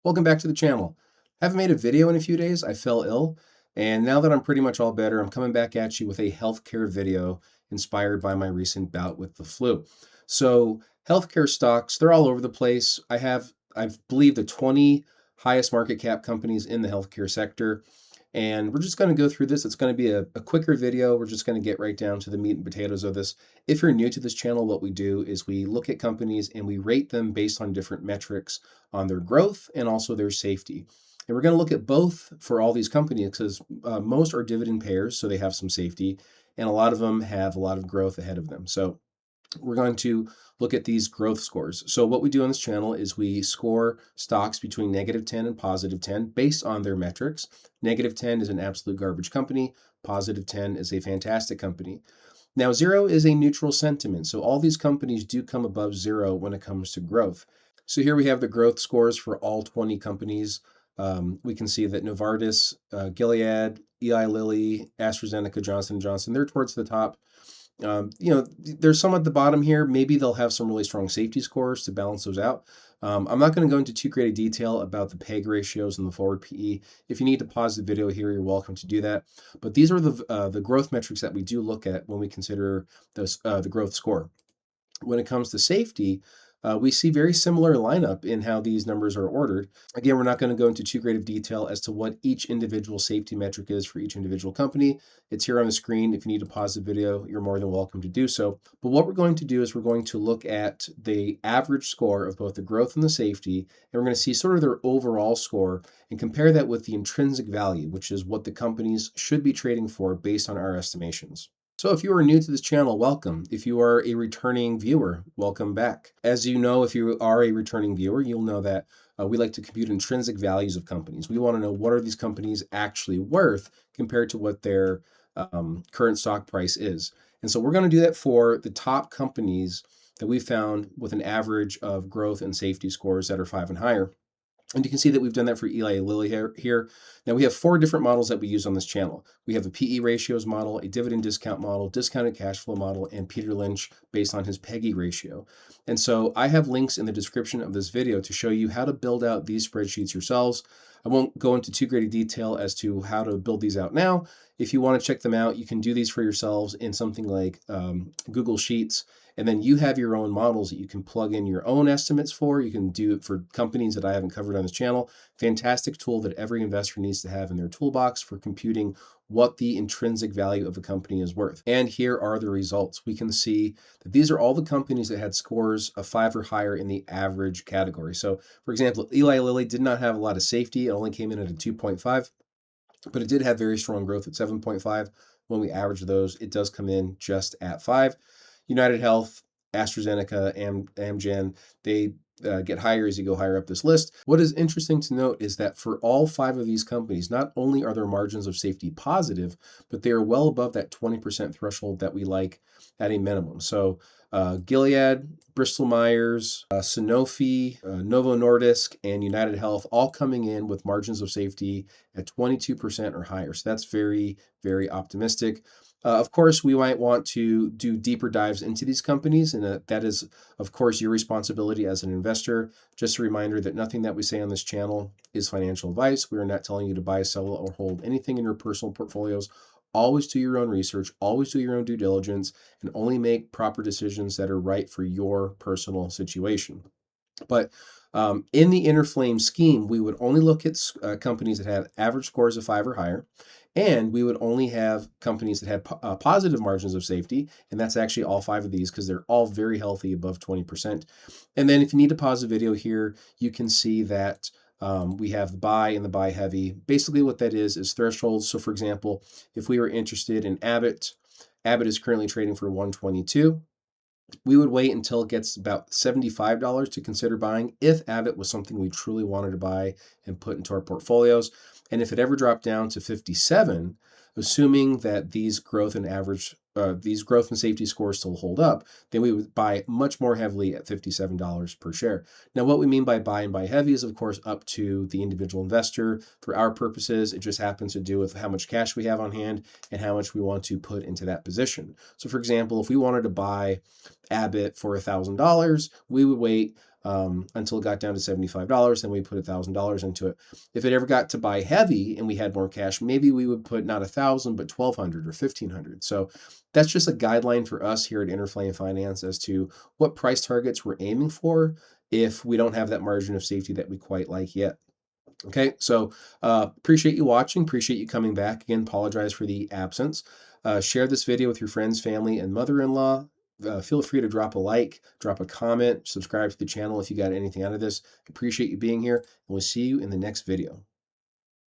Welcome back to the channel. Haven't made a video in a few days. I fell ill, and now that I'm pretty much all better, I'm coming back at you with a healthcare video inspired by my recent bout with the flu. So, healthcare stocks, they're all over the place. I believe, the 20 highest market cap companies in the healthcare sector. And we're just going to go through this. It's going to be a quicker video. We're just going to get right down to the meat and potatoes of this. If you're new to this channel, what we do is we look at companies and we rate them based on different metrics on their growth and also their safety. And we're going to look at both for all these companies because most are dividend payers, so they have some safety, and a lot of them have a lot of growth ahead of them. So we're going to look at these growth scores. So what we do on this channel is we score stocks between -10 and +10 based on their metrics. -10 is an absolute garbage company. +10 is a fantastic company. Now, 0 is a neutral sentiment. So all these companies do come above 0 when it comes to growth. So here we have the growth scores for all 20 companies. We can see that Novartis, Gilead, Eli Lilly, AstraZeneca, Johnson & Johnson, they're towards the top. There's some at the bottom here. Maybe they'll have some really strong safety scores to balance those out. I'm not going to go into too great a detail about the PEG ratios and the forward PE. If you need to pause the video here, you're welcome to do that. But these are the growth metrics that we do look at when we consider the growth score. When it comes to safety, we see very similar lineup in how these numbers are ordered. Again, we're not going to go into too great of detail as to what each individual safety metric is for each individual company. It's here on the screen. If you need to pause the video, you're more than welcome to do so. But what we're going to do is we're going to look at the average score of both the growth and the safety, and we're going to see sort of their overall score and compare that with the intrinsic value, which is what the companies should be trading for based on our estimations. So if you are new to this channel, welcome. If you are a returning viewer, welcome back. As you know, if you are a returning viewer, you'll know that we like to compute intrinsic values of companies. We want to know what are these companies actually worth compared to what their current stock price is. And so we're going to do that for the top companies that we found with an average of growth and safety scores that are 5 and higher. And you can see that we've done that for Eli Lilly here. Now we have 4 different models that we use on this channel. We have a PE ratios model, a dividend discount model, discounted cash flow model, and Peter Lynch based on his PEGI ratio. And so I have links in the description of this video to show you how to build out these spreadsheets yourselves. I won't go into too great a detail as to how to build these out now. If you want to check them out, you can do these for yourselves in something like Google Sheets. And then you have your own models that you can plug in your own estimates for. You can do it for companies that I haven't covered on this channel. Fantastic tool that every investor needs to have in their toolbox for computing what the intrinsic value of a company is worth. And here are the results. We can see that these are all the companies that had scores of 5 or higher in the average category. So for example, Eli Lilly did not have a lot of safety. It only came in at a 2.5, but it did have very strong growth at 7.5. When we average those, it does come in just at 5. United Health, AstraZeneca, AMGN, they get higher as you go higher up this list. What is interesting to note is that for all 5 of these companies, not only are their margins of safety positive, but they are well above that 20% threshold that we like at a minimum. So Gilead, Bristol Myers, Sanofi, Novo Nordisk, and United Health all coming in with margins of safety at 22% or higher. So that's very, very optimistic. Of course, we might want to do deeper dives into these companies, and that is, of course, your responsibility as an investor. Just a reminder that nothing that we say on this channel is financial advice. We are not telling you to buy, sell, or hold anything in your personal portfolios. Always do your own research, always do your own due diligence, and only make proper decisions that are right for your personal situation. But in the inner flame scheme, we would only look at companies that have average scores of 5 or higher, and we would only have companies that have positive margins of safety, and that's actually all 5 of these because they're all very healthy above 20%. And then if you need to pause the video here, you can see that we have the buy and the buy heavy. Basically what that is thresholds. So for example, if we were interested in Abbott, Abbott is currently trading for 122. We would wait until it gets about $75 to consider buying if Abbott was something we truly wanted to buy and put into our portfolios. And if it ever dropped down to 57, assuming that these growth and safety scores still hold up, then we would buy much more heavily at $57 per share. Now, what we mean by buy and buy heavy is, of course, up to the individual investor. For our purposes, it just happens to do with how much cash we have on hand and how much we want to put into that position. So, for example, if we wanted to buy Abbott for $1,000, we would wait until it got down to $75. Then we put $1,000 into it. If it ever got to buy heavy and we had more cash, maybe we would put not 1,000, but 1,200 or 1,500. So that's just a guideline for us here at Interflame Finance as to what price targets we're aiming for if we don't have that margin of safety that we quite like yet. Okay, so appreciate you watching. Appreciate you coming back. Again, apologize for the absence. Share this video with your friends, family, and mother-in-law. Feel free to drop a like, drop a comment, subscribe to the channel if you got anything out of this. Appreciate you being here, and we'll see you in the next video.